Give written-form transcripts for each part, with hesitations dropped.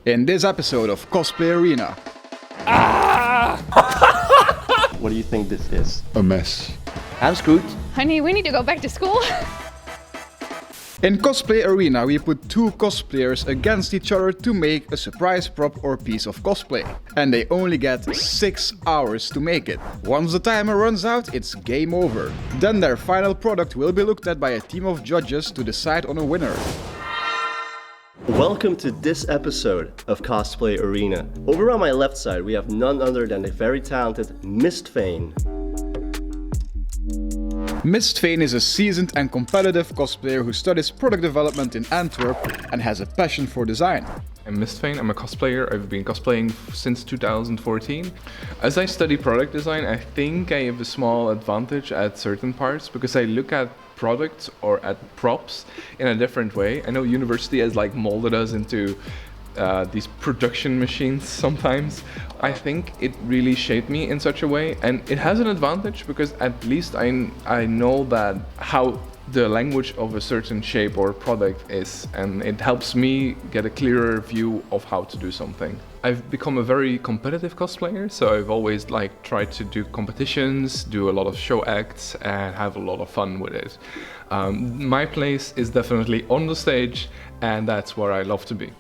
In this episode of Cosplay Arena. What do you think this is? A mess. I'm screwed. Honey, we need to go back to school. In Cosplay Arena, we put two cosplayers against each other to make a surprise prop or piece of cosplay. And they only get 6 hours to make it. Once the timer runs out, it's game over. Then their final product will be looked at by a team of judges to decide on a winner. Welcome to this episode of Cosplay Arena. Over on my left side, we have none other than the very talented Mistvein. Mistvein is a seasoned and competitive cosplayer who studies product development in Antwerp and has a passion for design. I'm Mistvein, I'm a cosplayer. I've been cosplaying since 2014. As I study product design, I think I have a small advantage at certain parts because I look at products or at props in a different way. I know university has molded us into these production machines sometimes. I think it really shaped me in such a way, and it has an advantage because at least I know that how the language of a certain shape or product is, and it helps me get a clearer view of how to do something. I've become a very competitive cosplayer, so I've always tried to do competitions, do a lot of show acts, and have a lot of fun with it. My place is definitely on the stage, and that's where I love to be.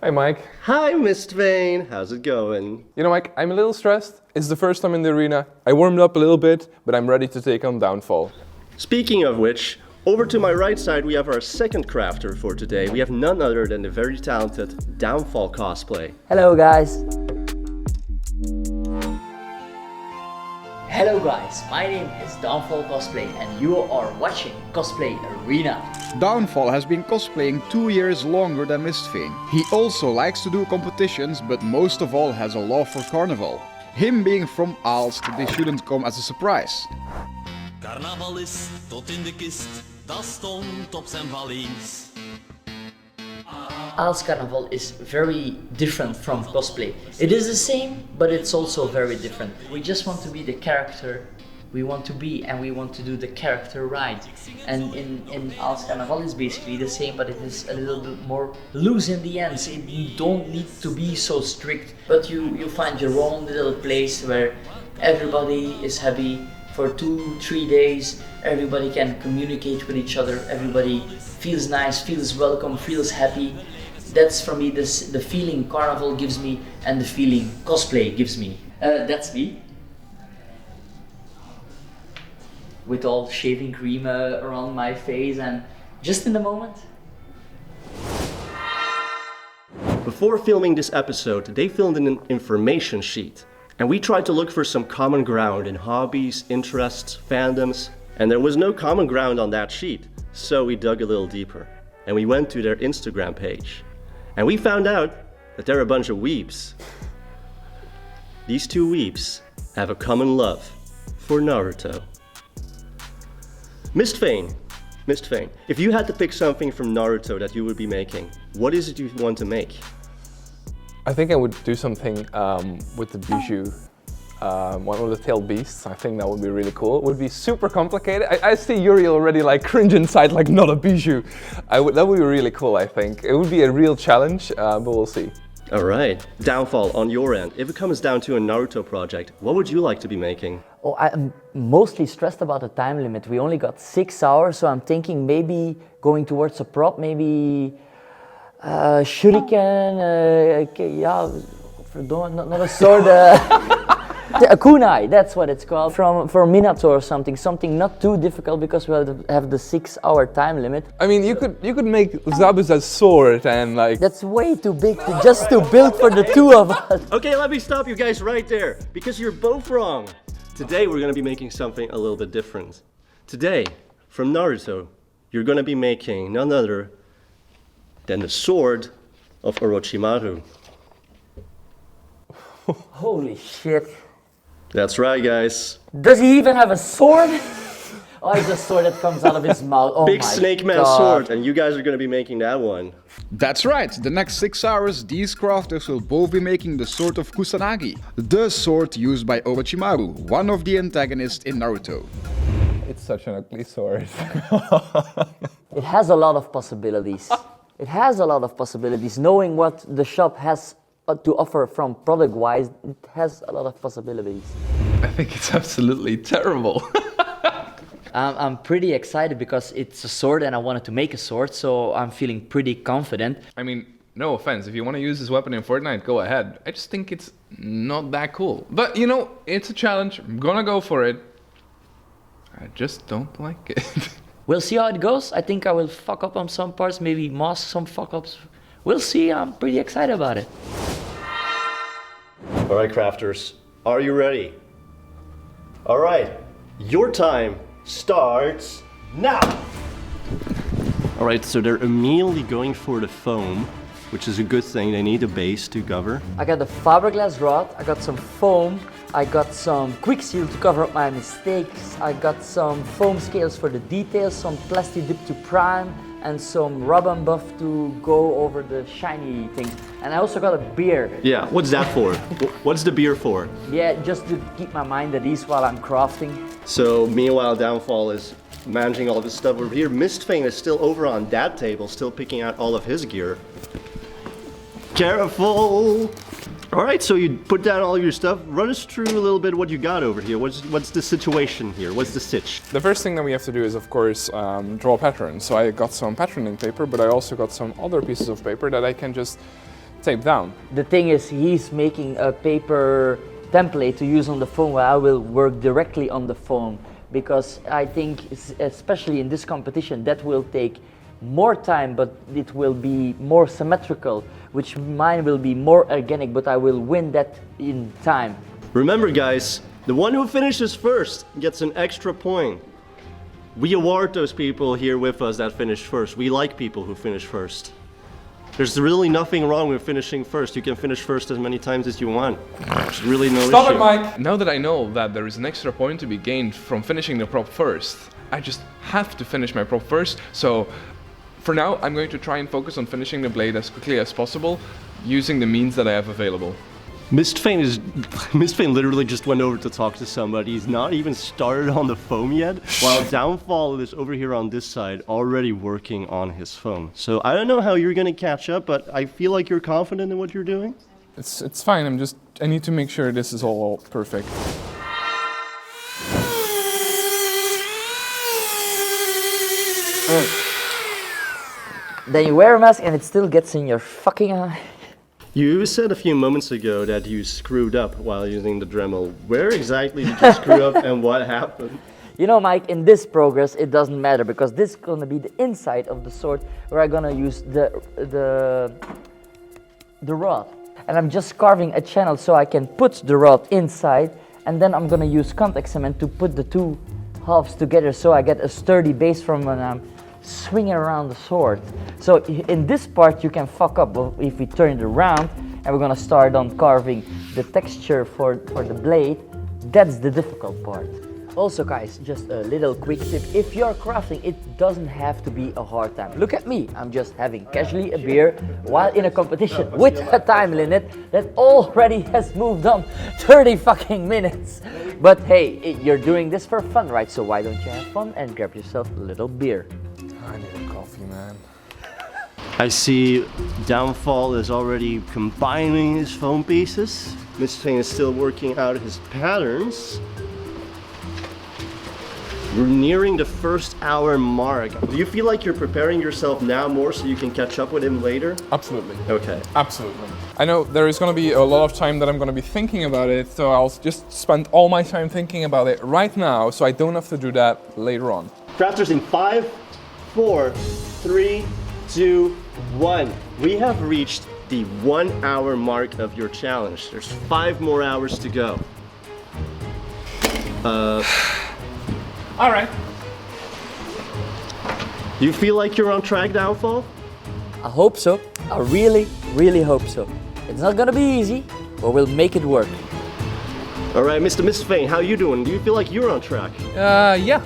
Hi Mike. Hi Mistvein, how's it going? You know Mike, I'm a little stressed. It's the first time in the arena. I warmed up a little bit, but I'm ready to take on Downfall. Speaking of which, over to my right side we have our second crafter for today. We have none other than the very talented Downfall Cosplay. Hello guys. Hello guys, my name is Downfall Cosplay and you are watching Cosplay Arena. Downfall has been cosplaying 2 years longer than Mistvein. He also likes to do competitions, but most of all has a love for carnival. Him being from Aalst, this shouldn't come as a surprise. Carnaval is tot in de kist, dat stond op zijn valies. Aalst Carnaval is very different from cosplay. It is the same, but it's also very different. We just want to be the character we want to be, and we want to do the character right. And in Aalst Carnaval is basically the same, but it is a little bit more loose in the ends. You don't need to be so strict, but you find your own little place where everybody is happy. For 2-3 days, everybody can communicate with each other, everybody feels nice, feels welcome, feels happy. That's for me the feeling Carnival gives me and the feeling cosplay gives me. That's me. With all shaving cream around my face and just in the moment. Before filming this episode, they filmed an information sheet. And we tried to look for some common ground in hobbies, interests, fandoms, and there was no common ground on that sheet. So we dug a little deeper, and we went to their Instagram page. And we found out that they're a bunch of weebs. These two weebs have a common love for Naruto. Mistvein, if you had to pick something from Naruto that you would be making, what is it you want to make? I think I would do something with the bijou, one of the tailed beasts. I think that would be really cool. It would be super complicated. I see Yuri already cringe inside, not a bijou. That would be really cool, I think. It would be a real challenge, but we'll see. All right, Downfall, on your end, if it comes down to a Naruto project, what would you like to be making? Oh, I'm mostly stressed about the time limit. We only got 6 hours, so I'm thinking maybe going towards a prop, maybe shuriken, yeah, not a sword, a kunai, that's what it's called, from Minato or something not too difficult because we have the 6 hour time limit. I mean, you could make Zabuza's sword and That's way too big just to build for the two of us. Okay, let me stop you guys right there, because you're both wrong. Today we're going to be making something a little bit different. Today, from Naruto, you're going to be making none other than the sword of Orochimaru. Holy shit. That's right, guys. Does he even have a sword? Oh, it's a sword that comes out of his mouth. Oh Big my Snake Man God. sword, and you guys are going to be making that one. That's right, the next 6 hours these crafters will both be making the sword of Kusanagi, the sword used by Orochimaru, one of the antagonists in Naruto. It's such an ugly sword. It has a lot of possibilities. It has a lot of possibilities. Knowing what the shop has to offer from product-wise, it has a lot of possibilities. I think it's absolutely terrible. I'm pretty excited because it's a sword and I wanted to make a sword, so I'm feeling pretty confident. I mean, no offense, if you want to use this weapon in Fortnite, go ahead. I just think it's not that cool. But, you know, it's a challenge. I'm gonna go for it. I just don't like it. We'll see how it goes. I think I will fuck up on some parts, maybe mask some fuck-ups. We'll see. I'm pretty excited about it. All right, crafters, are you ready? All right, your time starts now. All right, so they're immediately going for the foam, which is a good thing. They need a base to cover. I got the fiberglass rod, I got some foam, I got some quick seal to cover up my mistakes, I got some foam scales for the details, some plastic dip to prime, and some rub and buff to go over the shiny things. And I also got a beer. Yeah, what's that for? What's the beer for? Yeah, just to keep my mind at ease while I'm crafting. So meanwhile, Downfall is managing all this stuff over here. Mistvein is still over on that table, still picking out all of his gear. Careful! All right, so you put down all your stuff. Run us through a little bit what you got over here. What's the situation here? What's the sitch? The first thing that we have to do is, of course, draw patterns. So I got some patterning paper, but I also got some other pieces of paper that I can just tape down. The thing is, he's making a paper template to use on the phone while I will work directly on the phone. Because I think, especially in this competition, that will take more time, but it will be more symmetrical, which mine will be more organic, but I will win that in time. Remember guys, the one who finishes first gets an extra point. We award those people here with us that finish first. We like people who finish first. There's really nothing wrong with finishing first. You can finish first as many times as you want. There's really no issue. Stop it, Mike! Now that I know that there is an extra point to be gained from finishing the prop first, I just have to finish my prop first. So for now, I'm going to try and focus on finishing the blade as quickly as possible, using the means that I have available. Mistvein literally just went over to talk to somebody. He's not even started on the foam yet, while Downfall is over here on this side already working on his foam. So I don't know how you're gonna catch up, but I feel like you're confident in what you're doing. It's fine, I need to make sure this is all perfect. Then you wear a mask and it still gets in your fucking eye. You said a few moments ago that you screwed up while using the Dremel. Where exactly did you screw up and what happened? You know, Mike, in this progress, it doesn't matter because this is gonna be the inside of the sword where I'm gonna use the rod. And I'm just carving a channel so I can put the rod inside, and then I'm gonna use contact cement to put the two halves together so I get a sturdy base from when I'm swinging around the sword. So in this part you can fuck up, but if we turn it around and we're gonna start on carving the texture for the blade, that's the difficult part. Also guys, just a little quick tip, if you're crafting, it doesn't have to be a hard time. Look at me, I'm just having casually a beer while in a competition with a time limit that already has moved on 30 fucking minutes. But hey, you're doing this for fun, right? So why don't you have fun and grab yourself a little beer? I need a coffee, man. I see Downfall is already combining his foam pieces. Mistvein is still working out his patterns. We're nearing the first hour mark. Do you feel like you're preparing yourself now more so you can catch up with him later? Absolutely. Okay. Absolutely. I know there is going to be a lot of time that I'm going to be thinking about it, so I'll just spend all my time thinking about it right now so I don't have to do that later on. Crafters, in 5, 4, 3, 2, 1. We have reached the 1 hour mark of your challenge. There's 5 more hours to go. All right. Do you feel like you're on track, Downfall? I hope so. I really, really hope so. It's not gonna be easy, but we'll make it work. All right, Mr. Mistvein, how you doing? Do you feel like you're on track? Yeah.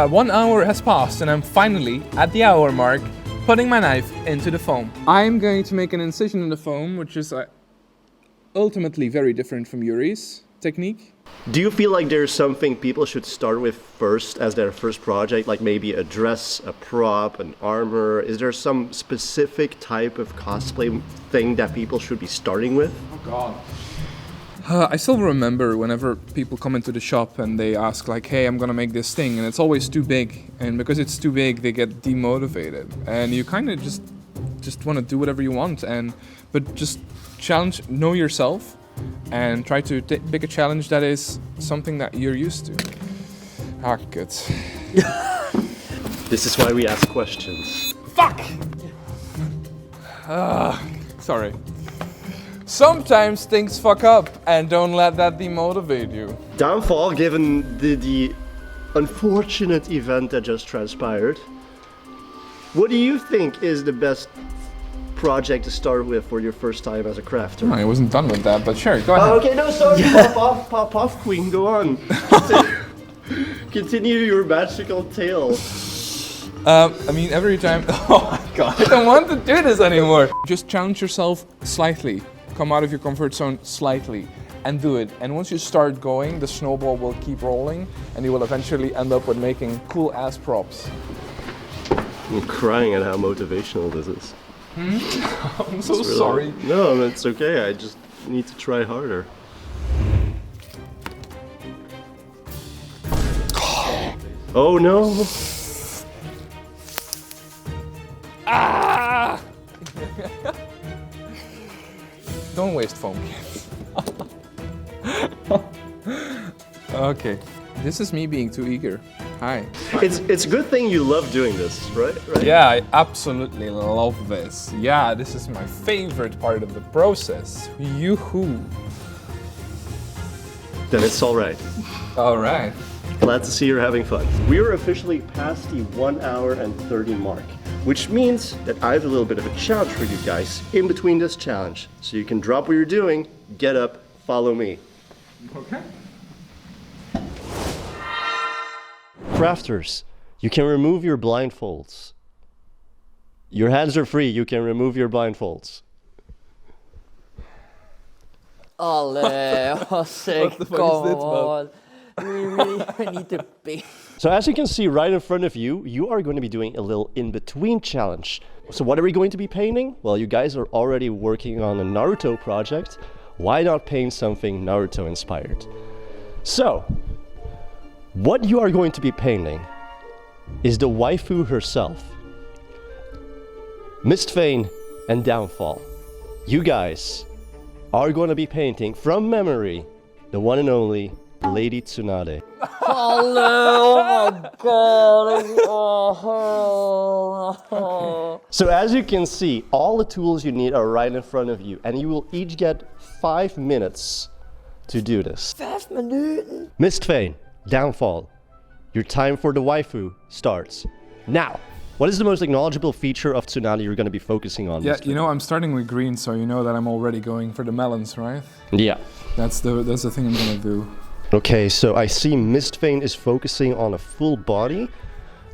1 hour has passed and I'm finally at the hour mark, putting my knife into the foam. I'm going to make an incision in the foam, which is ultimately very different from Yuri's technique. Do you feel like there's something people should start with first as their first project, like maybe a dress, a prop, an armor? Is there some specific type of cosplay thing that people should be starting with? Oh God. I still remember whenever people come into the shop and they ask like, hey, I'm gonna make this thing, and it's always too big. And because it's too big, they get demotivated. And you kind of just want to do whatever you want, but just know yourself, and try to pick a challenge that is something that you're used to. Ah, good. This is why we ask questions. Fuck! Sorry. Sometimes things fuck up, and don't let that demotivate you. Downfall, given the unfortunate event that just transpired, what do you think is the best project to start with for your first time as a crafter? I wasn't done with that, but sure, go ahead. Okay, no, sorry, pop off, queen, go on. Continue your magical tale. I mean, every time... Oh my God, I don't want to do this anymore. Just challenge yourself slightly. Come out of your comfort zone slightly and do it. And once you start going, the snowball will keep rolling, and you will eventually end up with making cool ass props. I'm crying at how motivational this is. I'm so sorry. No, it's okay. I just need to try harder. Oh no! Ah! Don't waste foam cans. Okay, this is me being too eager. Hi. It's a good thing you love doing this, right? Yeah, I absolutely love this. Yeah, this is my favorite part of the process. Yoo-hoo. Then it's all right. All right. Glad to see you're having fun. We are officially past the 1 hour and 30 mark, which means that I have a little bit of a challenge for you guys in between this challenge. So you can drop what you're doing, get up, follow me. Okay. Crafters, you can remove your blindfolds. Your hands are free, you can remove your blindfolds. Oh, sick. Come on. We really need to pay. So as you can see right in front of you, you are going to be doing a little in-between challenge. So what are we going to be painting? Well, you guys are already working on a Naruto project. Why not paint something Naruto inspired? So, what you are going to be painting is the waifu herself, Mistvein and Downfall. You guys are going to be painting from memory the one and only Lady Tsunade. Oh my God. Oh. So as you can see, all the tools you need are right in front of you, and you will each get 5 minutes to do this. 5 minutes? Mistvein, Downfall, your time for the waifu starts now. What is the most acknowledgeable feature of Tsunade you're going to be focusing on? Yeah, you know, I'm starting with green, so you know that I'm already going for the melons, right? Yeah. That's the thing I'm gonna do. Okay, so I see Mistvein is focusing on a full body.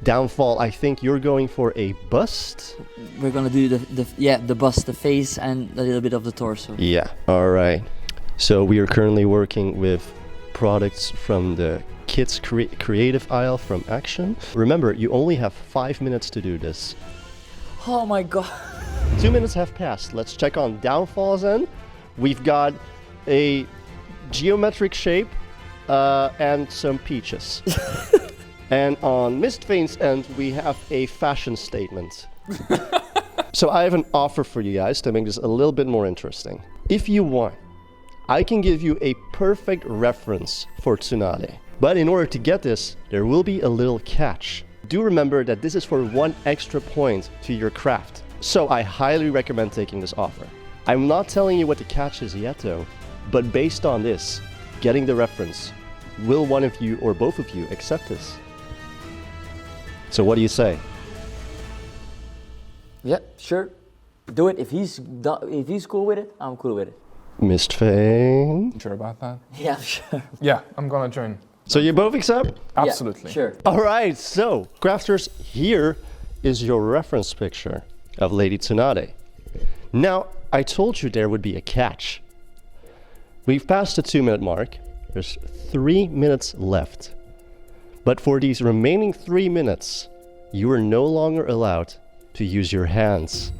Downfall, I think you're going for a bust. We're gonna do the bust, the face, and a little bit of the torso. Yeah, all right. So we are currently working with products from the Kids Creative aisle from Action. Remember, you only have 5 minutes to do this. Oh my God. 2 minutes have passed. Let's check on Downfall's end. We've got a geometric shape and some peaches. And on Mistvein's end, we have a fashion statement. So I have an offer for you guys to make this a little bit more interesting. If you want, I can give you a perfect reference for Tsunade. But in order to get this, there will be a little catch. Do remember that this is for 1 extra point to your craft. So I highly recommend taking this offer. I'm not telling you what the catch is yet though, but based on this, getting the reference, will one of you or both of you accept this? So what do you say? Yeah, sure. Do it. If he's cool with it, I'm cool with it. Mistvein? Sure about that? Yeah, sure. Yeah, I'm gonna join. So you both accept? Absolutely. Yeah, sure. Alright, so crafters, here is your reference picture of Lady Tsunade. Now, I told you there would be a catch. We've passed the 2 minute mark, There's 3 minutes left. But for these remaining 3 minutes, you are no longer allowed to use your hands.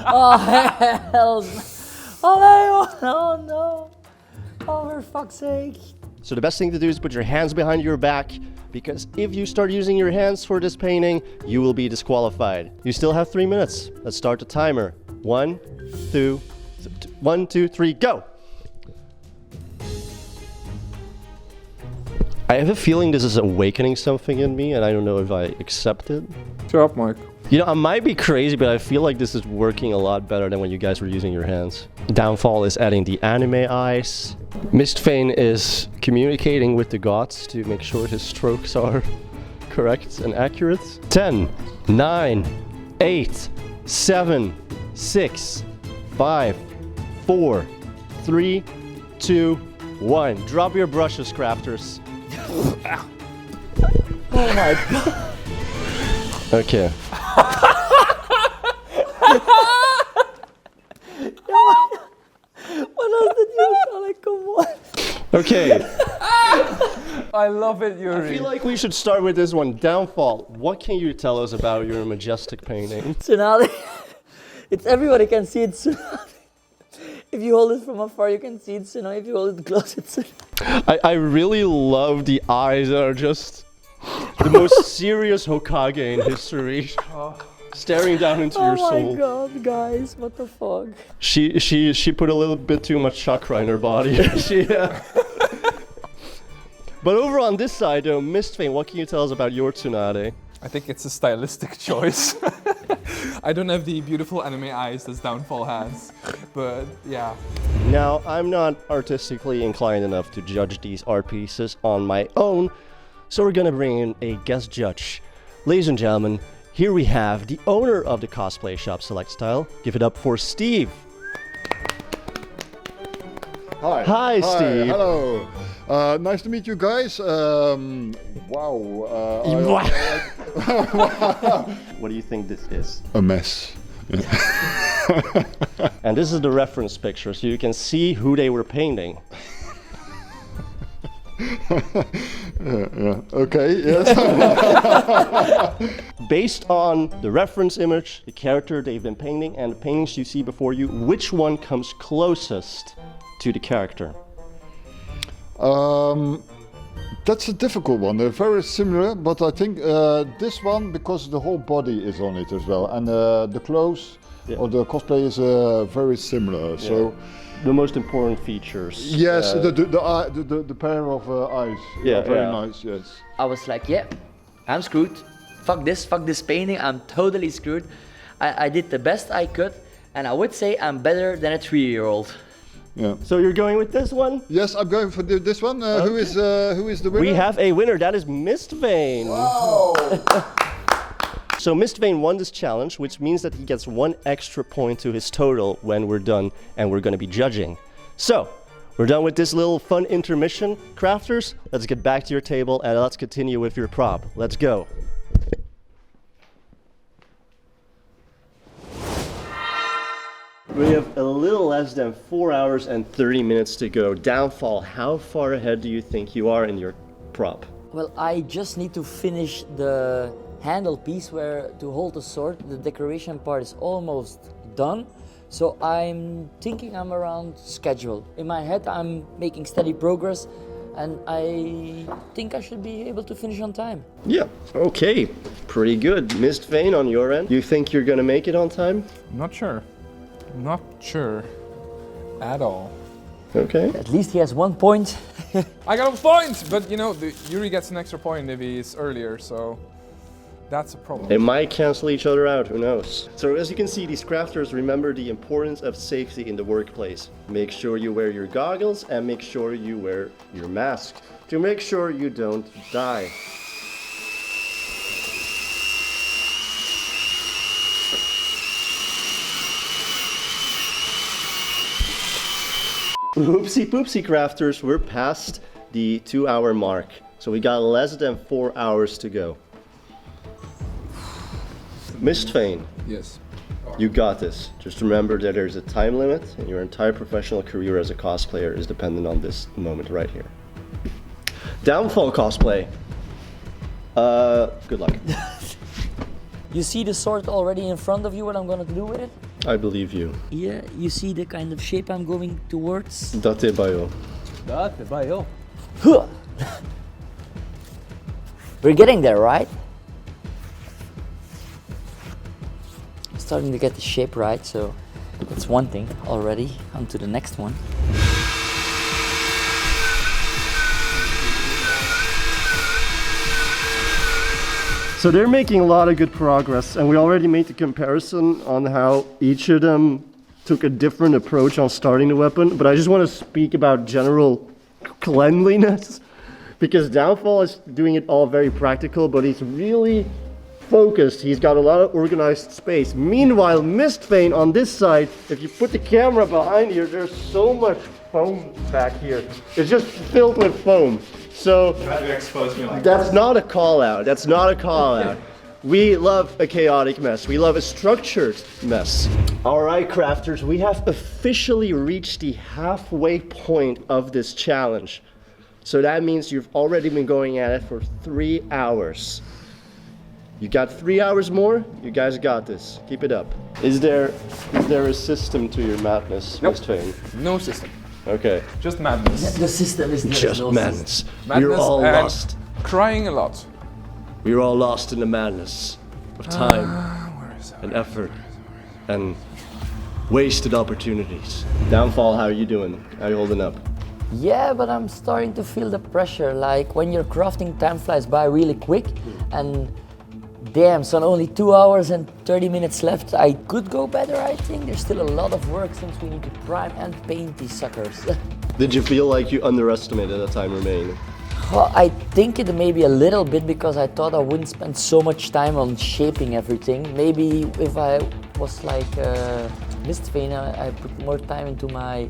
Oh, hell no. Oh, no. Oh, for fuck's sake. So the best thing to do is put your hands behind your back, because if you start using your hands for this painting, you will be disqualified. You still have 3 minutes. Let's start the timer. 1, 2, 3, go! I have a feeling this is awakening something in me, and I don't know if I accept it. Shut up, Mike. You know, I might be crazy, but I feel like this is working a lot better than when you guys were using your hands. Downfall is adding the anime eyes. Mistvein is communicating with the gods to make sure his strokes are correct and accurate. 10, 9, 8, 7, 6, 5, 4, 3, 2, 1. Drop your brushes, crafters. Oh my god. Okay. What else did you sound like? Come on. Okay. I love it, Yuri. I feel like we should start with this one. Downfall. What can you tell us about your majestic painting? Tsunade. It's everybody can see it. Tsunade. If you hold it from afar, you can see it. Tsunade. If you hold it close, it's. I really love the eyes that are just the most serious Hokage in history. Staring down into your soul. Oh my god, guys, what the fuck? She put a little bit too much chakra in her body. But over on this side, though, Mistvein, what can you tell us about your Tsunade? I think it's a stylistic choice. I don't have the beautiful anime eyes that Downfall has, but yeah. Now, I'm not artistically inclined enough to judge these art pieces on my own, so we're gonna bring in a guest judge. Ladies and gentlemen, here we have the owner of the Cosplay Shop Select Style. Give it up for Steve. Hi. Hi, Steve. Hello. Nice to meet you guys. Wow. What do you think this is? A mess. And this is the reference picture, so you can see who they were painting. Yeah. Okay. Yes. Based on the reference image, the character they've been painting, and the paintings you see before you, which one comes closest to the character? That's a difficult one. They're very similar, but I think this one, because the whole body is on it as well, and the clothes or the cosplay is very similar. Yeah. So the most important features. Yes, the pair of eyes. Yeah, very nice. Yes. I was like, yeah, I'm screwed. Fuck this painting. I'm totally screwed. I did the best I could, and I would say I'm better than a 3-year-old. Yeah. So you're going with this one? Yes, I'm going for this one. Okay. Who is the winner? We have a winner. That is Mistvein. Whoa! So Mistvein won this challenge, which means that he gets 1 extra point to his total when we're done, and we're going to be judging. So we're done with this little fun intermission. Crafters, let's get back to your table and let's continue with your prop. Let's go. We have a little less than 4 hours and 30 minutes to go. Downfall, how far ahead do you think you are in your prop? Well, I just need to finish the handle piece where to hold the sword. The decoration part is almost done. So I'm thinking I'm around schedule. In my head, I'm making steady progress, and I think I should be able to finish on time. Yeah, okay. Pretty good. Mistvein, on your end, you think you're gonna make it on time? Not sure. Not sure at all. Okay. At least he has 1 point. I got a point, but you know, Yuri gets an extra point if he's earlier, so that's a problem. They might cancel each other out, who knows? So as you can see, these crafters remember the importance of safety in the workplace. Make sure you wear your goggles and make sure you wear your mask to make sure you don't die. Oopsie poopsie crafters, we're past the 2-hour mark. So we got less than 4 hours to go. Mistvein, Yes. You got this. Just remember that there's a time limit and your entire professional career as a cosplayer is dependent on this moment right here. Downfall cosplay. Good luck. You see the sword already in front of you, what I'm gonna do with it? I believe you. Yeah, you see the kind of shape I'm going towards? Date bayo. Huh. We're getting there, right? Starting to get the shape right, so that's one thing already. On to the next one. So they're making a lot of good progress, and we already made the comparison on how each of them took a different approach on starting the weapon, but I just want to speak about general cleanliness, because Downfall is doing it all very practical, but he's really focused. He's got a lot of organized space. Meanwhile, Mistvein on this side, if you put the camera behind here, there's so much foam back here. It's just filled with foam. So that's not a call out. That's not a call out. We love a chaotic mess. We love a structured mess. All right, crafters, we have officially reached the halfway point of this challenge. So that means you've already been going at it for 3 hours. You got 3 hours more? You guys got this. Keep it up. Is there a system to your madness, Nope. Mistvein? No system. Okay. Just madness. The system is Just no madness. Madness We're all and lost. crying a lot. We're all lost in the madness of time and effort and wasted opportunities. Downfall, how are you doing? How are you holding up? Yeah, but I'm starting to feel the pressure. Like when you're crafting, time flies by really quick, and damn, son, only 2 hours and 30 minutes left. I could go better, I think. There's still a lot of work since we need to prime and paint these suckers. Did you feel like you underestimated the time remaining? Well, I think it maybe a little bit, because I thought I wouldn't spend so much time on shaping everything. Maybe if I was like Mistvein, I put more time into my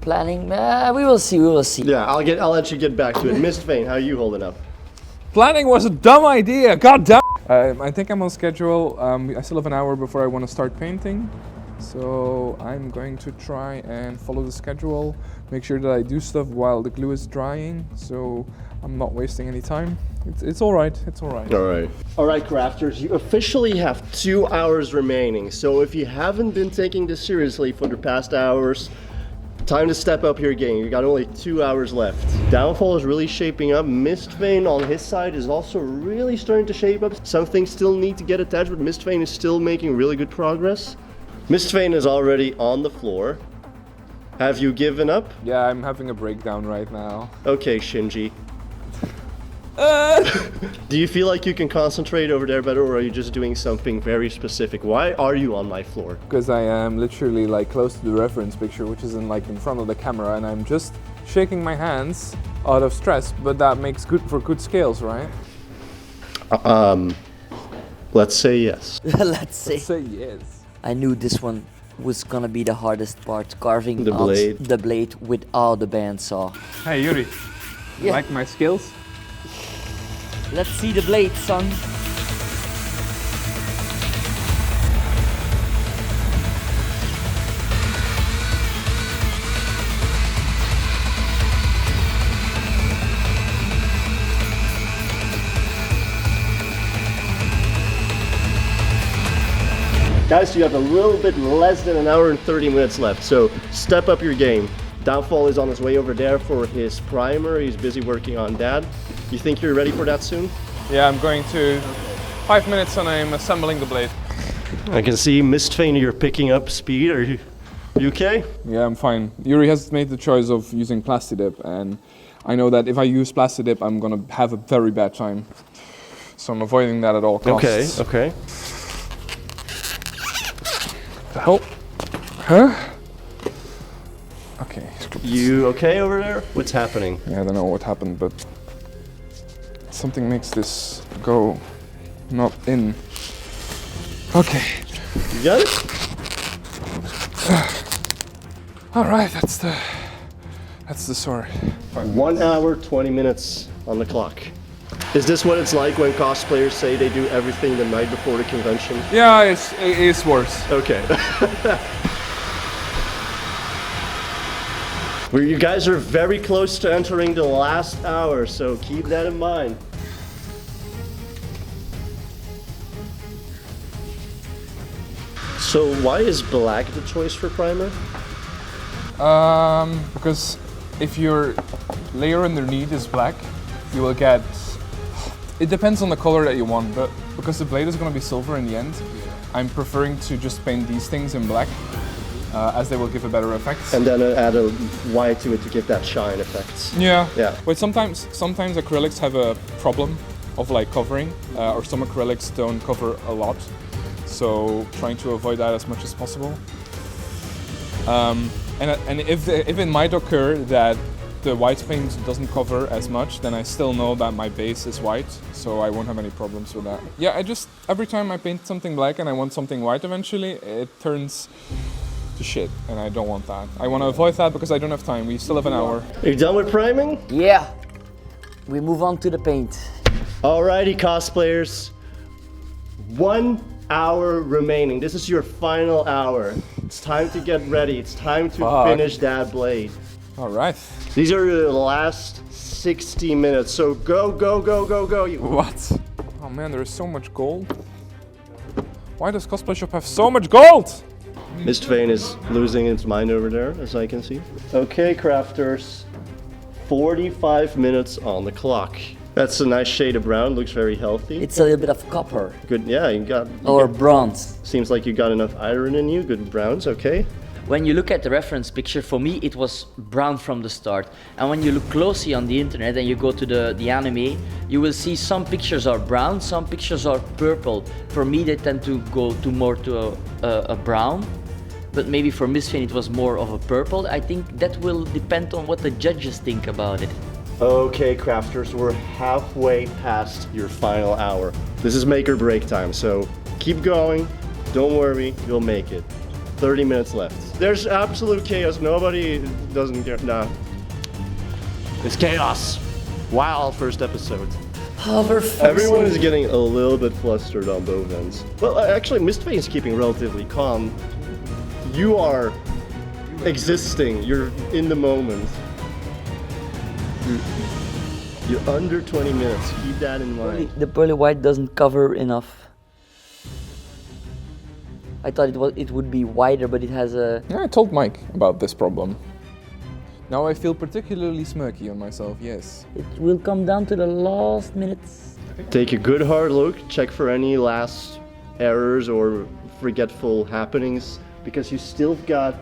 planning. We will see, we will see. Yeah, I'll let you get back to it. Mistvein, how are you holding up? Planning was a dumb idea. God damn. I think I'm on schedule. I still have an hour before I want to start painting, so I'm going to try and follow the schedule. Make sure that I do stuff while the glue is drying, so I'm not wasting any time. It's all right. It's all right. All right. All right, crafters, you officially have 2 hours remaining. So if you haven't been taking this seriously for the past hours, time to step up your game. You got only 2 hours left. Downfall is really shaping up. Mistvein on his side is also really starting to shape up. Some things still need to get attached, but Mistvein is still making really good progress. Mistvein is already on the floor. Have you given up? Yeah, I'm having a breakdown right now. Okay, Shinji. Do you feel like you can concentrate over there better, or are you just doing something very specific? Why are you on my floor? Because I am literally like close to the reference picture, which is in front of the camera, and I'm just shaking my hands out of stress, but that makes good for good scales, right? Let's say yes. Let's see. Say yes. I knew this one was gonna be the hardest part, carving The out blade. the blade without the bandsaw. Hey Yuri, Yeah. like my skills? Let's see the blade, son. Guys, you have a little bit less than an hour and 30 minutes left, so step up your game. Downfall is on his way over there for his primer. He's busy working on that. You think you're ready for that soon? Yeah, I'm going to 5 minutes and I'm assembling the blade. I can see, Mistvein, you're picking up speed. Are you okay? Yeah, I'm fine. Yuri has made the choice of using Plastidip, and I know that if I use Plastidip, I'm gonna have a very bad time. So I'm avoiding that at all costs. Okay. The hell? Huh? Okay. You okay over there? What's happening? Yeah, I don't know what happened, but something makes this go not in. Okay. You got it? All right, that's the sword. 1 hour, 20 minutes on the clock. Is this what it's like when cosplayers say they do everything the night before the convention? Yeah, it's worse. Okay. Well, you guys are very close to entering the last hour, so keep that in mind. So why is black the choice for primer? Because if your layer underneath is black, you will get. It depends on the color that you want, but because the blade is going to be silver in the end, I'm preferring to just paint these things in black, as they will give a better effect. And then add a white to it to give that shine effect. Yeah. Yeah. But sometimes acrylics have a problem of like covering, or some acrylics don't cover a lot. So trying to avoid that as much as possible. And if it might occur that the white paint doesn't cover as much, then I still know that my base is white, so I won't have any problems with that. Yeah, every time I paint something black and I want something white eventually, it turns to shit, and I don't want that. I want to avoid that because I don't have time. We still have an hour. Are you done with priming? Yeah. We move on to the paint. Alrighty, cosplayers. 1 hour remaining. This is your final hour. It's time to get ready. It's time to finish that blade. All right. These are the last 60 minutes, so go, go, go, go, go. What? Oh man, there is so much gold. Why does Cosplayshop have so much gold? Mistvein is losing its mind over there, as I can see. Okay, crafters. 45 minutes on the clock. That's a nice shade of brown, looks very healthy. It's a little bit of copper. Good, yeah, you got... Bronze. Seems like you got enough iron in you, good browns, okay. When you look at the reference picture, for me it was brown from the start. And when you look closely on the internet and you go to the anime, you will see some pictures are brown, some pictures are purple. For me they tend to go more to a brown. But maybe for Mistvein it was more of a purple. I think that will depend on what the judges think about it. Okay, crafters, we're halfway past your final hour. This is make or break time, so keep going. Don't worry, you'll make it. 30 minutes left. There's absolute chaos. Nobody doesn't care. Nah. It's chaos. Wow, first episode. Everyone is getting a little bit flustered on both ends. Well, actually, Mistvein is keeping relatively calm. You are existing. You're in the moment. You're under 20 minutes. Keep that in mind. The pearly white doesn't cover enough. I thought it would be wider, but it has a... Yeah, I told Mike about this problem. Now I feel particularly smirky on myself, yes. It will come down to the last minutes. Take a good hard look, check for any last errors or forgetful happenings, because you still got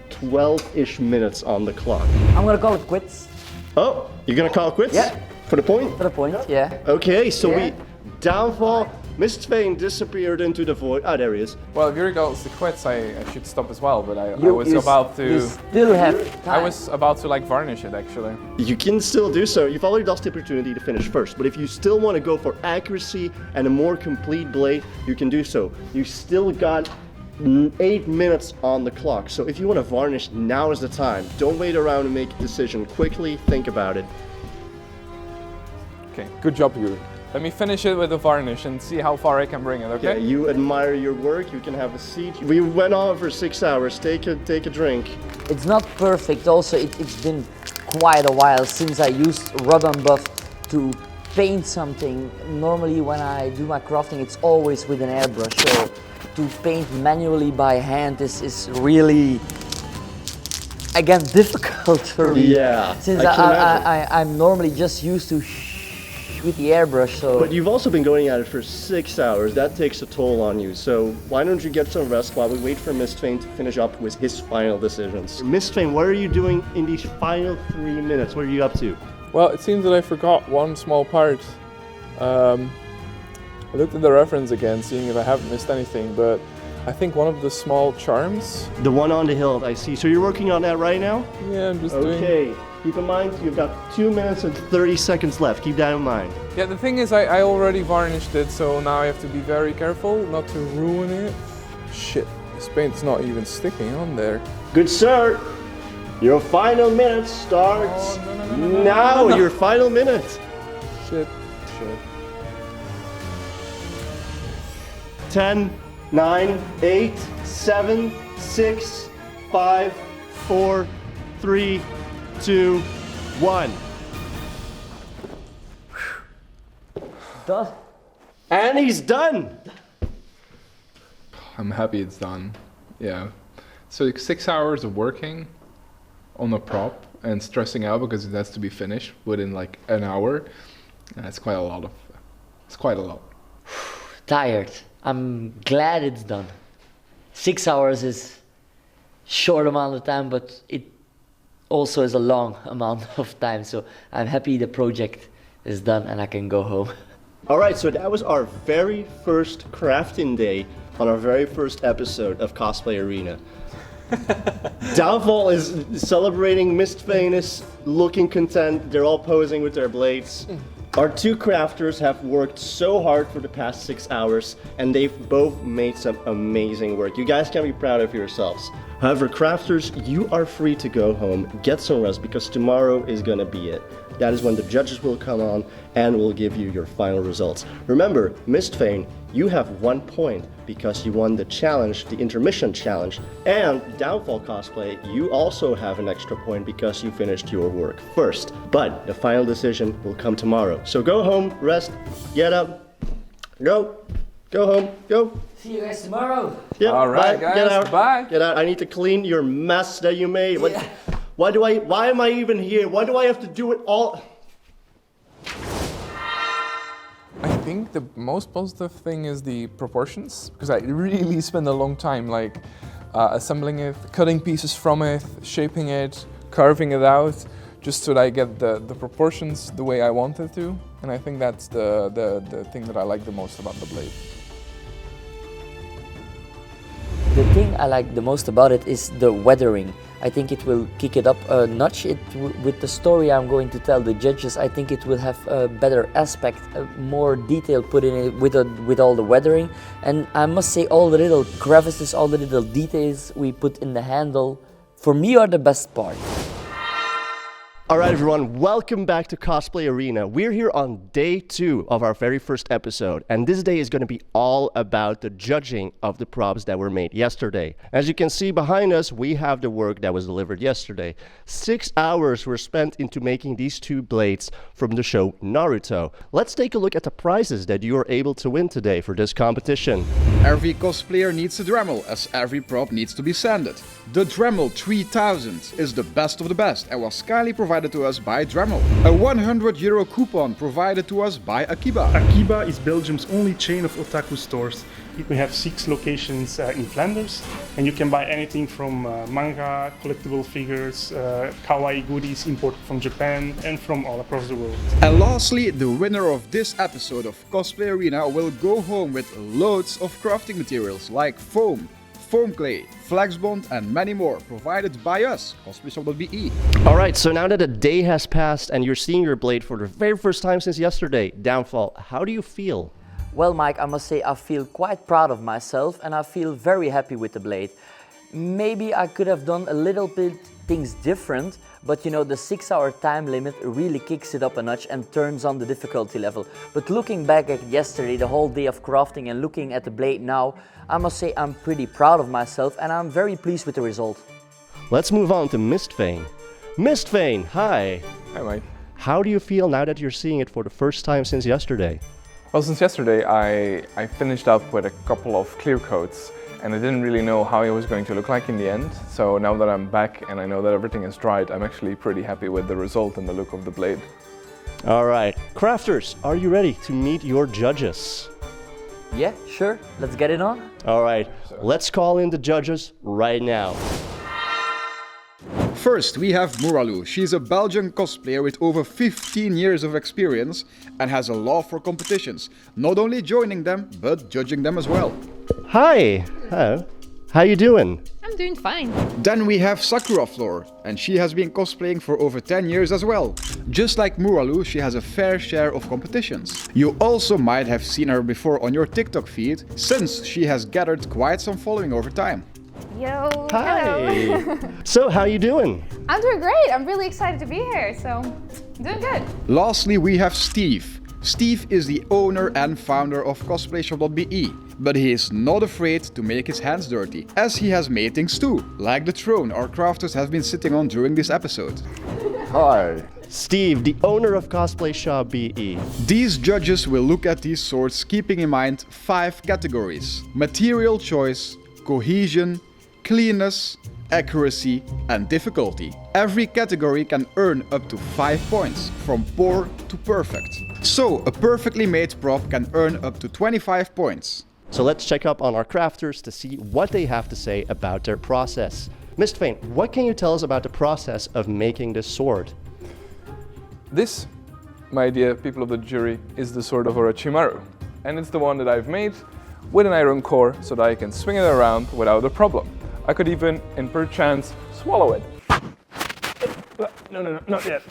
12-ish minutes on the clock. I'm gonna call it quits. Oh, you're gonna call it quits? Yeah. For the point? For the point, yeah. Okay, so we... Downfall. Mistvein disappeared into the void. Ah, there he is. Well, if you're going to quits, I should stop as well, but I was about to... You still have time. I was about to like varnish it, actually. You can still do so. You've already lost the opportunity to finish first, but if you still want to go for accuracy and a more complete blade, you can do so. You still got 8 minutes on the clock, so if you want to varnish, now is the time. Don't wait around and make a decision. Quickly think about it. Okay, good job, Yuri. Let me finish it with the varnish and see how far I can bring it, okay? Yeah, you admire your work, you can have a seat. We went on for 6 hours, take a drink. It's not perfect, also it's been quite a while since I used rub and buff to paint something. Normally when I do my crafting it's always with an airbrush, so to paint manually by hand is really, again, difficult for me. Yeah, since I'm normally just used to with the airbrush, so... But you've also been going at it for 6 hours. That takes a toll on you. So why don't you get some rest while we wait for Mistvein to finish up with his final decisions. Mistvein, what are you doing in these final 3 minutes? What are you up to? Well, it seems that I forgot one small part. I looked at the reference again, seeing if I haven't missed anything, but I think one of the small charms... The one on the hill, I see. So you're working on that right now? Yeah, I'm just doing... Okay. Keep in mind, you've got 2 minutes and 30 seconds left. Keep that in mind. Yeah, the thing is, I already varnished it, so now I have to be very careful not to ruin it. Shit, this paint's not even sticking on there. Good sir, your final minute starts now. Your final minute. Shit. good. 10, 9, 8, 7, 6, 5, 4, 3, 2, 1. Done. And he's done! I'm happy it's done. Yeah. So 6 hours of working on a prop and stressing out because it has to be finished within like an hour. It's quite a lot. Tired. I'm glad it's done. 6 hours is short amount of time, but it also is a long amount of time. So I'm happy the project is done and I can go home. All right, so that was our very first crafting day on our very first episode of Cosplay Arena. Downfall is celebrating, Mistvein is looking content, they're all posing with their blades. Our two crafters have worked so hard for the past 6 hours and they've both made some amazing work. You guys can be proud of yourselves. However, crafters, you are free to go home, get some rest because tomorrow is gonna be it. That is when the judges will come on and will give you your final results. Remember, Mistvein, you have 1 point because you won the challenge, the intermission challenge. And Downfall Cosplay, you also have an extra point because you finished your work first. But the final decision will come tomorrow. So go home, rest, get up, go home, go. See you guys tomorrow. Yep, All right, bye. guys, Get out. bye. Get out. I need to clean your mess that you made. Yeah. Why am I even here? Why do I have to do it all? I think the most positive thing is the proportions, because I really spend a long time like assembling it, cutting pieces from it, shaping it, carving it out, just so that I get the proportions the way I want it to. And I think that's the thing that I like the most about the blade. The thing I like the most about it is the weathering. I think it will kick it up a notch. With the story I'm going to tell the judges, I think it will have a better aspect, more detail put in it with all the weathering. And I must say all the little crevices, all the little details we put in the handle, for me are the best part. All right, everyone, welcome back to Cosplay Arena. We're here on day 2 of our very first episode, and this day is going to be all about the judging of the props that were made yesterday. As you can see behind us, we have the work that was delivered yesterday. 6 hours were spent into making these 2 blades from the show Naruto. Let's take a look at the prizes that you are able to win today for this competition. Every cosplayer needs a Dremel, as every prop needs to be sanded. The Dremel 3000 is the best of the best and was kindly provided to us by Dremel. A €100 coupon provided to us by Akiba. Akiba is Belgium's only chain of otaku stores. We have 6 locations in Flanders, and you can buy anything from manga, collectible figures, kawaii goodies imported from Japan and from all across the world. And lastly, the winner of this episode of Cosplay Arena will go home with loads of crafting materials like foam clay, flex bond and many more, provided by us, Cosplayshop.be. All right, so now that a day has passed and you're seeing your blade for the very first time since yesterday, Downfall, how do you feel? Well, Mike, I must say I feel quite proud of myself and I feel very happy with the blade. Maybe I could have done a little bit things different, but you know, the 6 hour time limit really kicks it up a notch and turns on the difficulty level. But looking back at yesterday, the whole day of crafting and looking at the blade now, I must say I'm pretty proud of myself and I'm very pleased with the result. Let's move on to Mistvein. Mistvein, hi! Hi, Mike. How do you feel now that you're seeing it for the first time since yesterday? Well, since yesterday, I finished up with a couple of clear coats, and I didn't really know how it was going to look like in the end. So now that I'm back and I know that everything is dried, I'm actually pretty happy with the result and the look of the blade. All right, crafters, are you ready to meet your judges? Yeah, sure. Let's get it on. All right, let's call in the judges right now. First, we have Muralu. She's a Belgian cosplayer with over 15 years of experience and has a love for competitions, not only joining them, but judging them as well. Hi, hello. How you doing? I'm doing fine. Then we have Sakura Floor, and she has been cosplaying for over 10 years as well. Just like Muralu, she has a fair share of competitions. You also might have seen her before on your TikTok feed, since she has gathered quite some following over time. Yo, Hi. hello. So, how you doing? I'm doing great. I'm really excited to be here, so I'm doing good. Lastly, we have Steve. Steve is the owner and founder of Cosplayshop.be, but he is not afraid to make his hands dirty, as he has made things too, like the throne our crafters have been sitting on during this episode. Hi. Steve, the owner of Cosplay Shop BE. These judges will look at these swords keeping in mind 5 categories: material choice, cohesion, cleanness, accuracy and difficulty. Every category can earn up to 5 points, from poor to perfect. So a perfectly made prop can earn up to 25 points. So let's check up on our crafters to see what they have to say about their process. Mistvein, what can you tell us about the process of making this sword? This, my dear people of the jury, is the sword of Orochimaru. And it's the one that I've made with an iron core so that I can swing it around without a problem. I could even, in perchance, swallow it. No, not yet.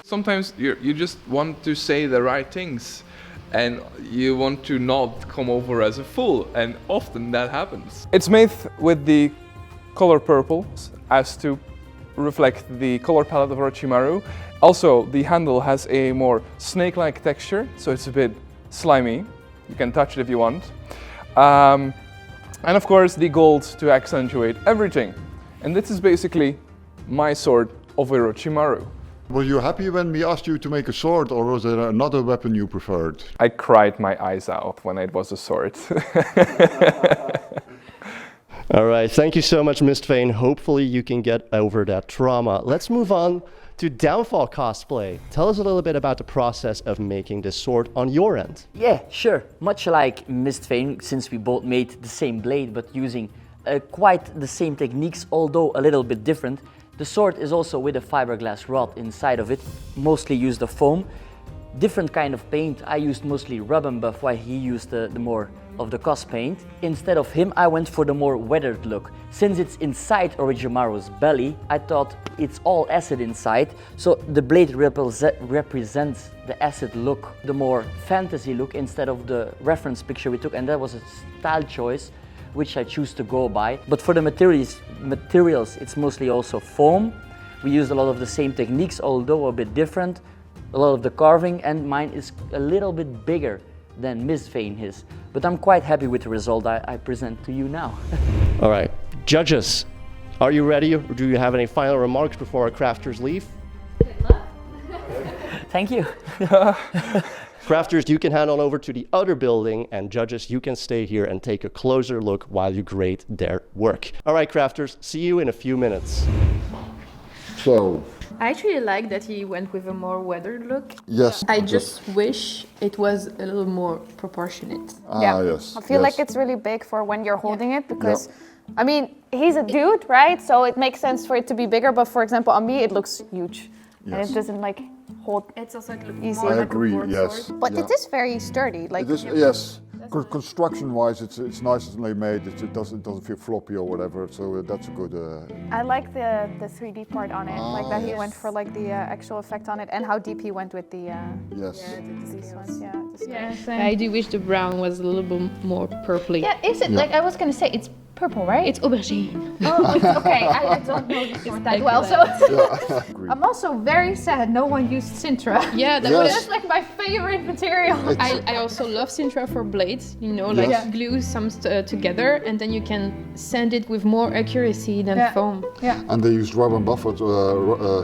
Sometimes you just want to say the right things and you want to not come over as a fool, and often that happens. It's made with the color purple as to reflect the color palette of Orochimaru. Also, the handle has a more snake-like texture, so it's a bit slimy. You can touch it if you want. And of course, the gold to accentuate everything. And this is basically my sword of Orochimaru. Were you happy when we asked you to make a sword, or was there another weapon you preferred? I cried my eyes out when it was a sword. All right, thank you so much, Mistvein. Hopefully you can get over that trauma. Let's move on to Downfall Cosplay. Tell us a little bit about the process of making this sword on your end. Yeah, sure. Much like Mistvein, since we both made the same blade but using quite the same techniques, although a little bit different, the sword is also with a fiberglass rod inside of it, mostly used the foam. Different kind of paint. I used mostly rub and buff, while he used the more of the cos paint. Instead of him, I went for the more weathered look. Since it's inside Orochimaru's belly, I thought it's all acid inside, so the blade represents the acid look, the more fantasy look, instead of the reference picture we took, and that was a style choice which I choose to go by. But for the materials, it's mostly also foam. We used a lot of the same techniques, although a bit different. A lot of the carving, and mine is a little bit bigger than Mistvein is. But I'm quite happy with the result I present to you now. All right, judges, are you ready, or do you have any final remarks before our crafters leave? Thank you. Crafters, you can head on over to the other building, and judges, you can stay here and take a closer look while you grade their work. All right, crafters, see you in a few minutes. So, I actually like that he went with a more weathered look. yes. I just wish it was a little more proportionate. Ah, yes. I feel like it's really big for when you're holding it, because I mean, he's a dude, right? So it makes sense for it to be bigger, but for example, on me, it looks huge. And Yes. it doesn't like hold. It's also like Easy. more I like agree, a board yes. sword. But Yeah. it is very sturdy. Like It is, yes. Construction-wise, it's nicely made. It doesn't feel floppy or whatever. So that's a good. I like the 3D part on it, like that he went for like the actual effect on it, and how deep he went with the Yes. these ones. Yeah. just- I do wish the brown was a little bit more purpley. Yeah, is it like I was gonna say it's purple, right? It's aubergine. Oh, it's okay. I don't know this that well, so Agree. I'm also very sad no one used Sintra. Yeah, that Yes. would That's like my favorite material. I also love Sintra for blades, you know, like Yes. glue some together and then you can sand it with more accuracy than Yeah. foam. And they use rubber buffer.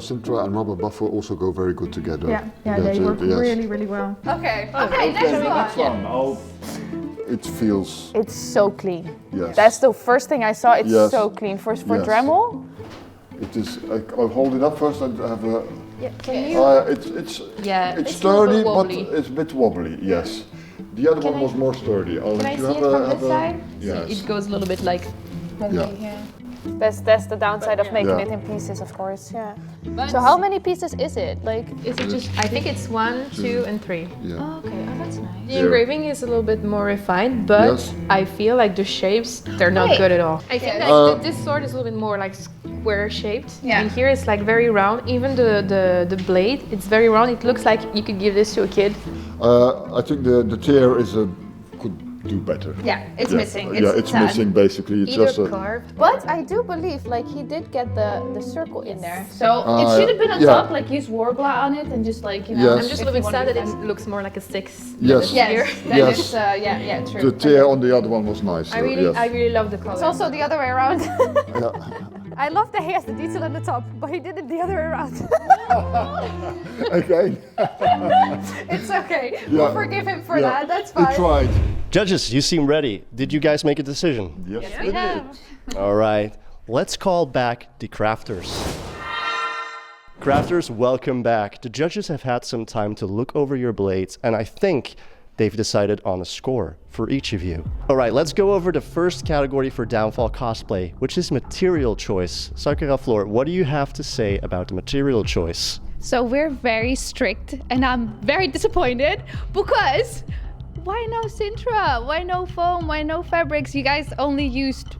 Sintra and rubber buffer also go very good together. Yeah, they That's work it, yes. really well. Okay, next one. It feels. It's so clean. Yes. That's the first thing I saw. It's Yes. so clean. For Yes. Dremel. It is. I'll hold it up first and have a. Yeah, can you? It's Yeah, it's it's a little sturdy, bit but wobbly. it's a bit wobbly. Yes. The other one was more sturdy. I'll Can let I you see have it a. from have this a- side? Yes. It goes a little bit like Yeah. That's the downside of making Yeah. it in pieces, of course. Yeah. But So how many pieces is it? Like. is it just I think it's 1, 2 and 3. Yeah. Oh, okay. Oh, that's nice. The engraving is a little bit more refined, but Yes. I feel like the shapes, they're not Hey. good at all. I think that this sword is a little bit more like square shaped. Yeah. And here it's like very round. Even the blade, it's very round. It looks like you could give this to a kid. I think the tear is a could do better. Yeah, it's Yeah. missing. Yeah, it's sad. missing basically. It's Either just carved. But I do believe like he did get the circle in there. So Ah, it should have been on yeah. top, like use Warbler on it and just like, you know. Yes. I'm just a little bit sad that it looks more like a 6. Yes. Yes, that Yes. is, yeah, true. the tear on the other one was nice. I really yes. love the color. It's also the other way around. Yeah. I love that he has the detail on the top, but he did it the other way around. Okay. It's okay. We'll forgive him for that. That's He fine. tried. Judges, you seem ready. Did you guys make a decision? Yes. We have. All right, let's call back the crafters. Crafters, welcome back. The judges have had some time to look over your blades, and I think they've decided on a score for each of you. All right, let's go over the first category for Downfall Cosplay, which is material choice. Sakura Floor, what do you have to say about the material choice? So we're very strict, and I'm very disappointed because why no Sintra? Why no foam? Why no fabrics? You guys only used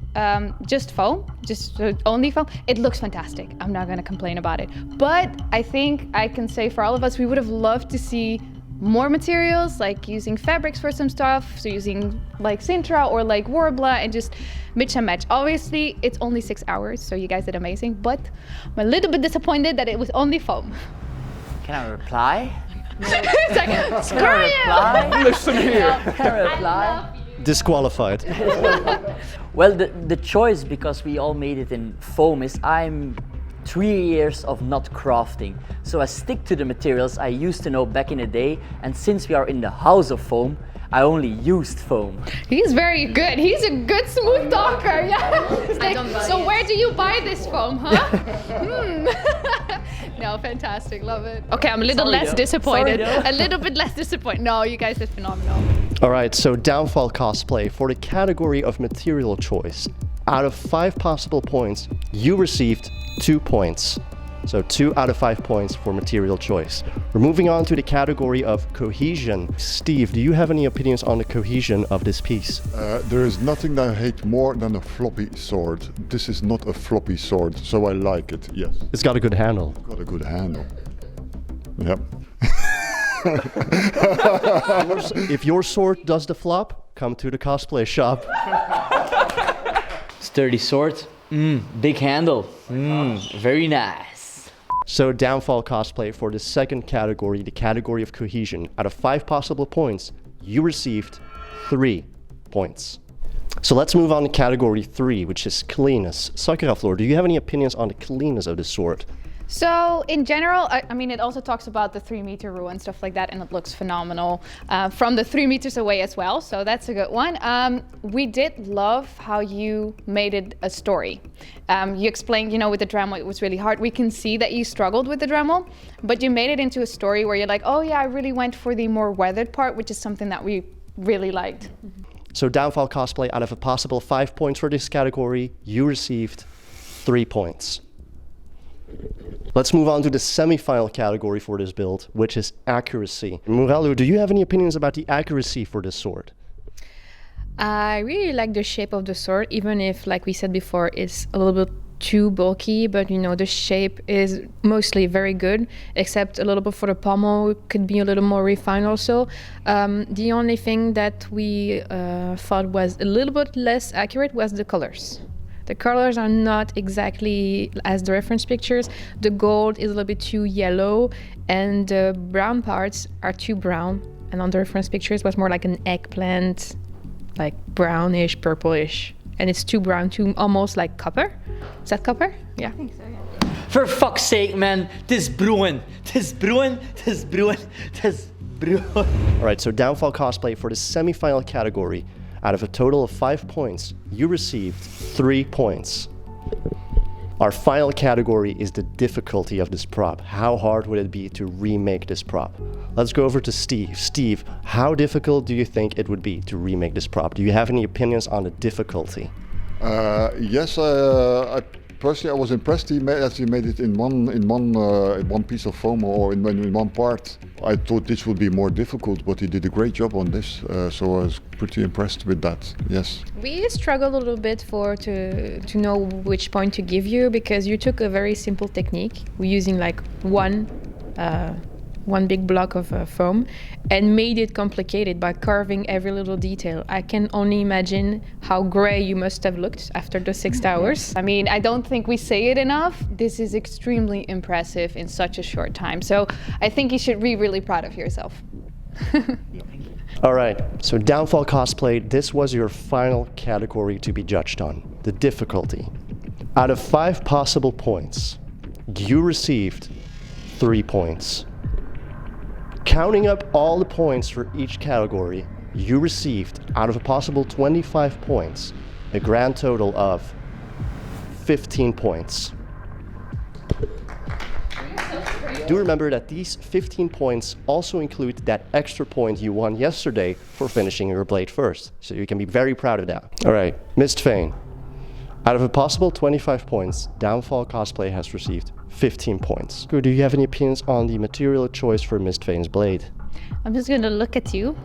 just foam, just only foam. It looks fantastic. I'm not gonna complain about it. But I think I can say for all of us, we would have loved to see more materials, like using fabrics for some stuff, so using like Sintra or like Warbler and just mix and match. Obviously, it's only 6 hours, so you guys did amazing, but I'm a little bit disappointed that it was only foam. Can I reply? It's like, screw you! Listen here. Can I reply? Disqualified. Well, the choice, because we all made it in foam, is I'm 3 years of not crafting. So I stick to the materials I used to know back in the day, and since we are in the house of foam, I only used foam. He's very good. He's a good smooth talker. Yeah. It's like, so where do you buy this foam, huh? No, fantastic. Love it. Okay, I'm a little Sorry, less though. disappointed. Sorry, though. A little bit less disappointed. No, you guys did phenomenal. All right, so Downfall Cosplay, for the category of material choice, out of 5 possible points, you received 2 points. So 2 out of 5 points for material choice. We're moving on to the category of cohesion. Steve, do you have any opinions on the cohesion of this piece? There is nothing that I hate more than a floppy sword. This is not a floppy sword, so I like it, yes. It's got a good handle. Got a good handle. Yep. If your sword does the flop, come to the cosplay shop. Sturdy sword, big handle, very nice. So Downfall Cosplay, for the second category, the category of cohesion, out of 5 possible points, you received 3 points. So let's move on to category 3, which is cleanness. Sakura Floor, do you have any opinions on the cleanness of the sword? So in general, I mean, it also talks about the 3-meter rule and stuff like that, and it looks phenomenal from the 3 meters away as well. So that's a good one. We did love how you made it a story. You explained, you know, with the Dremel, it was really hard. We can see that you struggled with the Dremel, but you made it into a story where you're like, oh yeah, I really went for the more weathered part, which is something that we really liked. So Downfall Cosplay, out of a possible 5 points for this category, you received 3 points. Let's move on to the semi-final category for this build, which is accuracy. Muralu, do you have any opinions about the accuracy for this sword? I really like the shape of the sword, even if, like we said before, it's a little bit too bulky, but you know, the shape is mostly very good, except a little bit for the pommel, could be a little more refined also. The only thing that we thought was a little bit less accurate was the colors. The colors are not exactly as the reference pictures. The gold is a little bit too yellow, and the brown parts are too brown. And on the reference pictures, it was more like an eggplant, like brownish, purplish. And it's too brown, too almost like copper. Is that copper? Yeah. I think so, yeah. For fuck's sake, man, tis brewing, tis brewing, tis brewing, tis brewing. All right, so Downfall Cosplay, for the semi-final category, out of a total of 5 points, you received 3 points. Our final category is the difficulty of this prop. How hard would it be to remake this prop? Let's go over to Steve. Steve, how difficult do you think it would be to remake this prop? Do you have any opinions on the difficulty? Yes, I personally I was impressed he made it in one piece of foam or in one part. I thought this would be more difficult, but he did a great job on this, so I was pretty impressed with that. Yes. We struggled a little bit to know which point to give you, because you took a very simple technique. We're using like one one big block of foam and made it complicated by carving every little detail. I can only imagine how gray you must have looked after the 6 hours. I mean, I don't think we say it enough. This is extremely impressive in such a short time. So I think you should be really proud of yourself. All right, so Downfall Cosplay, this was your final category to be judged on, the difficulty. Out of 5 possible points, you received 3 points. Counting up all the points for each category, you received, out of a possible 25 points, a grand total of 15 points. Do remember that these 15 points also include that extra point you won yesterday for finishing your blade first. So you can be very proud of that. All right, Mistvein. Out of a possible 25 points, Downfall Cosplay has received 15 points. Do you have any opinions on the material choice for Mistvein's blade? I'm just gonna look at you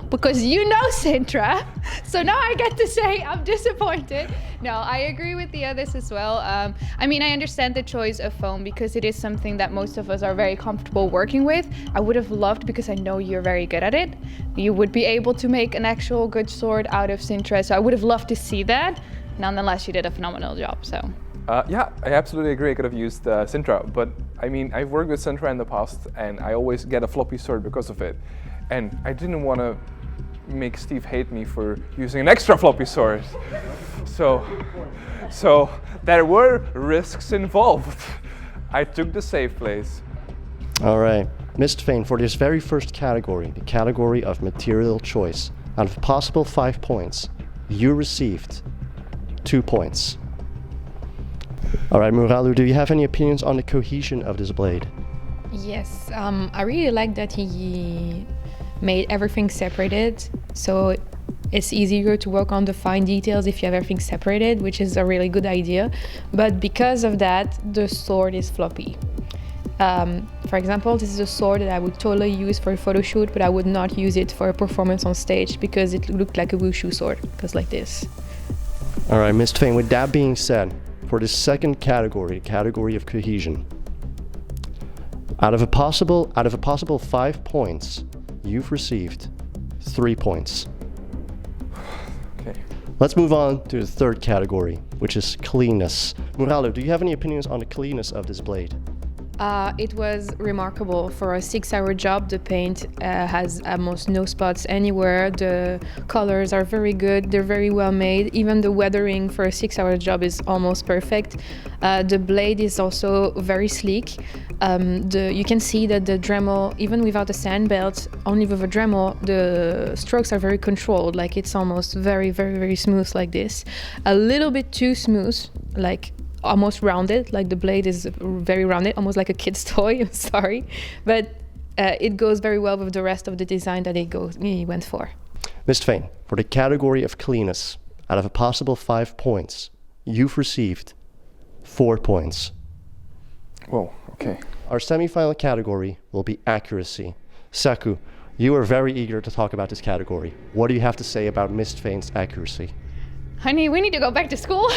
because you know Sintra. So now I get to say I'm disappointed. No, I agree with the others as well. I mean, I understand the choice of foam because it is something that most of us are very comfortable working with. I would have loved, because I know you're very good at it, you would be able to make an actual good sword out of Sintra. So I would have loved to see that. Nonetheless, you did a phenomenal job, so. Yeah, I absolutely agree. I could have used Sintra, but I mean, I've worked with Sintra in the past, and I always get a floppy sword because of it. And I didn't want to make Steve hate me for using an extra floppy sword. So there were risks involved. I took the safe place. All right, Mistvein, for this very first category, the category of material choice, out of possible 5 points, you received 2 points. All right, Muralu, do you have any opinions on the cohesion of this blade? Yes, I really like that he made everything separated, so it's easier to work on the fine details if you have everything separated, which is a really good idea. But because of that, the sword is floppy. For example, this is a sword that I would totally use for a photo shoot, but I would not use it for a performance on stage because it looked like a wushu sword, because like this. All right, Mistvein, with that being said, for the second category, category of cohesion, out of a possible 5 points, you've received 3 points. Okay. Let's move on to the third category, which is cleanness. Muralu, do you have any opinions on the cleanness of this blade? It was remarkable. For a 6-hour job, the paint has almost no spots anywhere. The colors are very good. They're very well made. Even the weathering for a 6-hour job is almost perfect. The blade is also very sleek. You can see that the Dremel, even without a sand belt, only with a Dremel, the strokes are very controlled. Like it's almost very, very, very smooth like this. A little bit too smooth, like almost rounded, like the blade is very rounded, almost like a kid's toy, I'm sorry. But it goes very well with the rest of the design that he went for. Mistvein, for the category of cleanness, out of a possible 5 points, you've received 4 points. Whoa, okay. Our semi-final category will be accuracy. Saku, you are very eager to talk about this category. What do you have to say about Mistvein's accuracy? Honey, we need to go back to school.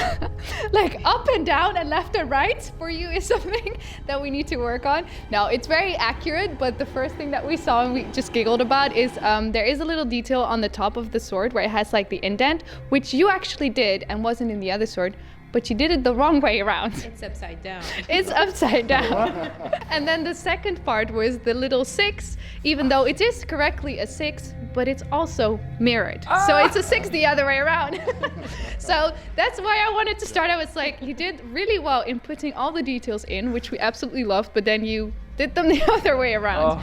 Like up and down and left and right for you is something that we need to work on. Now, it's very accurate, but the first thing that we saw and we just giggled about is there is a little detail on the top of the sword where it has like the indent, which you actually did and wasn't in the other sword, but you did it the wrong way around. It's upside down. It's upside down. And then the second part was the little 6, even though it is correctly a 6, but it's also mirrored. So it's a 6 the other way around. So that's why I wanted to start. I was like, you did really well in putting all the details in, which we absolutely loved, but then you did them the other way around.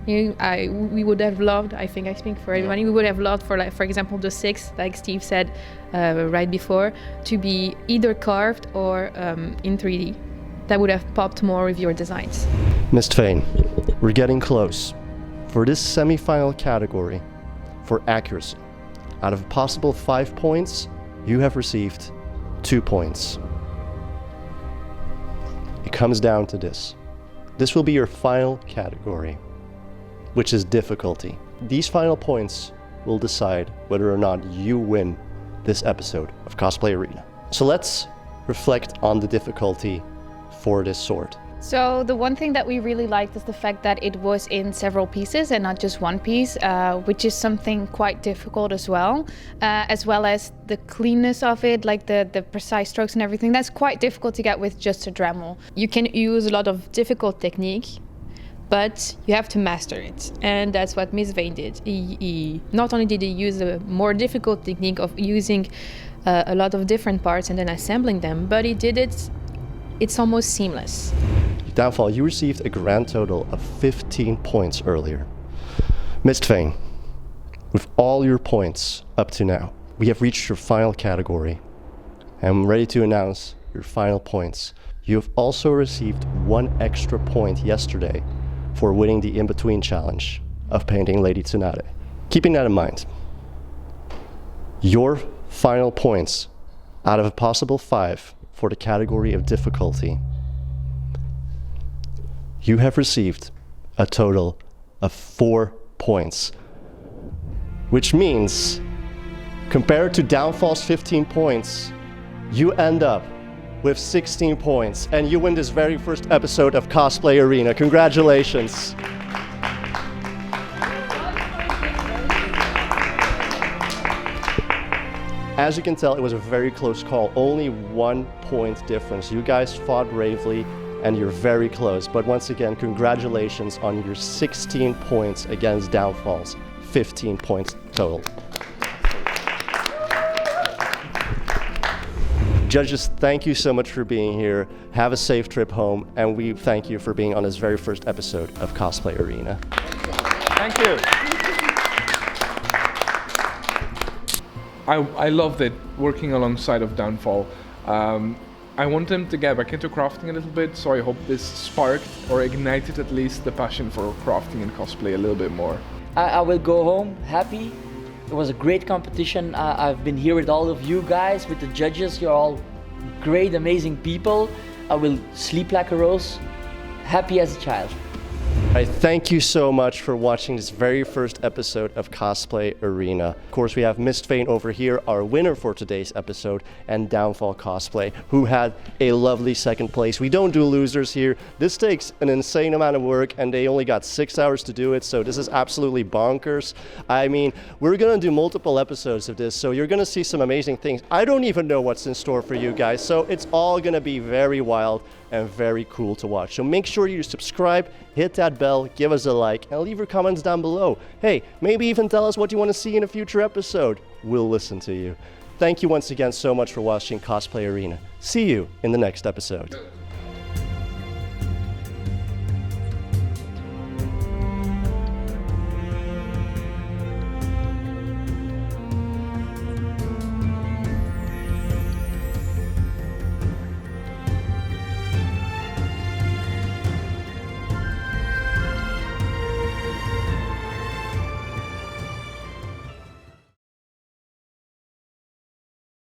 We would have loved, I think I speak for everybody, we would have loved for, like, for example, the 6, like Steve said right before, to be either carved or in 3D. That would have popped more with your designs. Mistvein, we're getting close. For this semi-final category, for accuracy, out of a possible 5 points, you have received 2 points. It comes down to this. This will be your final category, which is difficulty. These final points will decide whether or not you win this episode of Cosplay Arena. So let's reflect on the difficulty for this sword. So the one thing that we really liked is the fact that it was in several pieces and not just one piece, which is something quite difficult as well as the cleanness of it, like the precise strokes and everything. That's quite difficult to get with just a Dremel. You can use a lot of difficult technique, but you have to master it. And that's what Mistvein did. He not only did he use a more difficult technique of using a lot of different parts and then assembling them, but he did it, it's almost seamless. Downfall, you received a grand total of 15 points earlier. Mistvein, with all your points up to now, we have reached your final category. I'm ready to announce your final points. You have also received 1 extra point yesterday for winning the in-between challenge of painting Lady Tsunade. Keeping that in mind, your final points out of a possible 5 for the category of difficulty, you have received a total of 4 points, which means, compared to Downfall's 15 points, you end up with 16 points, and you win this very first episode of Cosplay Arena. Congratulations. As you can tell, it was a very close call, only 1 point difference. You guys fought bravely, and you're very close. But once again, congratulations on your 16 points against Downfall's 15 points total. Judges, thank you so much for being here. Have a safe trip home, and we thank you for being on this very first episode of Cosplay Arena. Thank you. I loved it, working alongside of Downfall. I want them to get back into crafting a little bit, so I hope this sparked or ignited at least the passion for crafting and cosplay a little bit more. I will go home happy. It was a great competition. I've been here with all of you guys, with the judges. You're all great, amazing people. I will sleep like a rose, happy as a child. I thank you so much for watching this very first episode of Cosplay Arena. Of course, we have Mistvein over here, our winner for today's episode, and Downfall Cosplay, who had a lovely second place. We don't do losers here. This takes an insane amount of work, and they only got 6 hours to do it, so this is absolutely bonkers. I mean, we're gonna do multiple episodes of this, so you're gonna see some amazing things. I don't even know what's in store for you guys, so it's all gonna be very wild and very cool to watch. So make sure you subscribe, hit that bell, give us a like, and leave your comments down below. Hey, maybe even tell us what you want to see in a future episode. We'll listen to you. Thank you once again so much for watching Cosplay Arena. See you in the next episode.